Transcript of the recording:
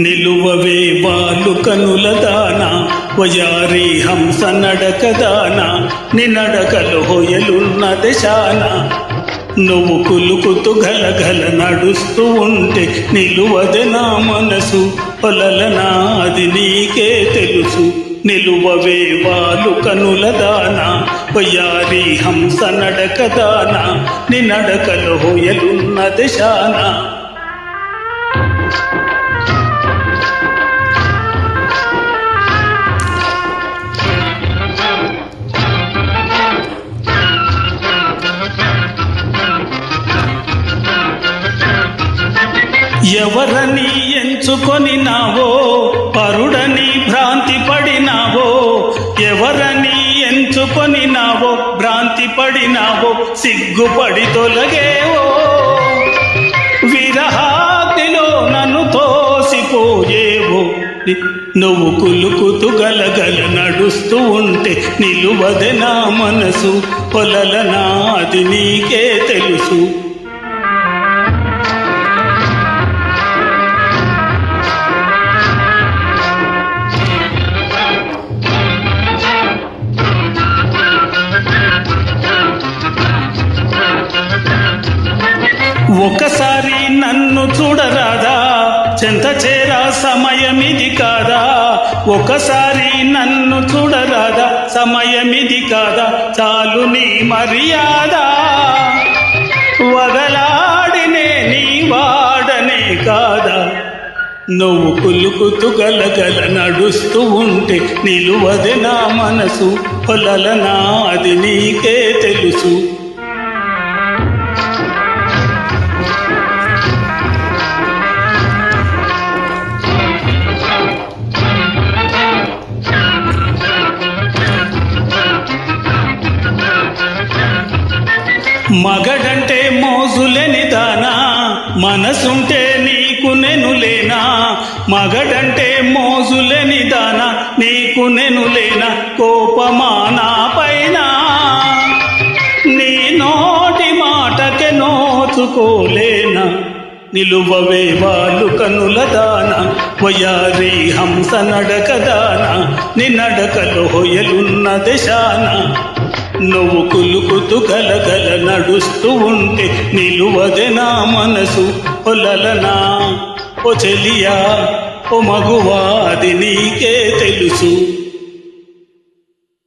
నిలువవే వాలు కనుల దాన వయారి హంస నడక దాన నినడకలు హొయలున్న దశాన నువ్వు కులుకుతూ గలగల నడుస్తూ ఉంటే నిలువదే నా మనసు పొలలనా అది నీకే తెలుసు. నిలువవే వాలు కనుల దాన వయారి హంస నడక దాన నినడకలు హొయలున్న దశాన ఎవరని ఎంచుకొని నావో పరుడని భ్రాంతి పడినావో, ఎవరని ఎంచుకొని నావో భ్రాంతి పడినావో, సిగ్గుపడి తొలగేవో విరహాదిలో నన్ను తోసిపోయేవో. నువ్వు కులుకుతూ గలగల నడుస్తూ ఉంటే నిలువదే నా మనసు పొలలనా అది నీకే తెలుసు. ఒకసారి నన్ను చూడరాదా, చెంత చేరా సమయమిది కాదా. ఒకసారి నన్ను చూడరాదా, సమయమిది కాదా. చాలు నీ మర్యాద వగలాడినే నీ వాడనే కాదా. నువ్వు కులుకుతూ గలగల నడుస్తూ ఉంటే నిలువదే నా మనసు పొలలనా అది నీకే తెలుసు. మగడంటే మోజులేని దానా, మనసుంటే నీకు నేను లేనా. మగడంటే మోజులేని దానా, నీకు నేను లేనా. కోపమా నా పైన, నీ నోటి మాటకే నోచుకోలేనా. నిలువవే వాలు కనుల దాన వయారి హంస నడక దాన నినడకలు హొయలున్న దశాన నువ్వు కులుకుతూ గలగల నడుస్తూ ఉంటే నిలువదే నా మనసు పొలలనా. ఓ చెలియా ఓ మగువా అది నీకే తెలుసు.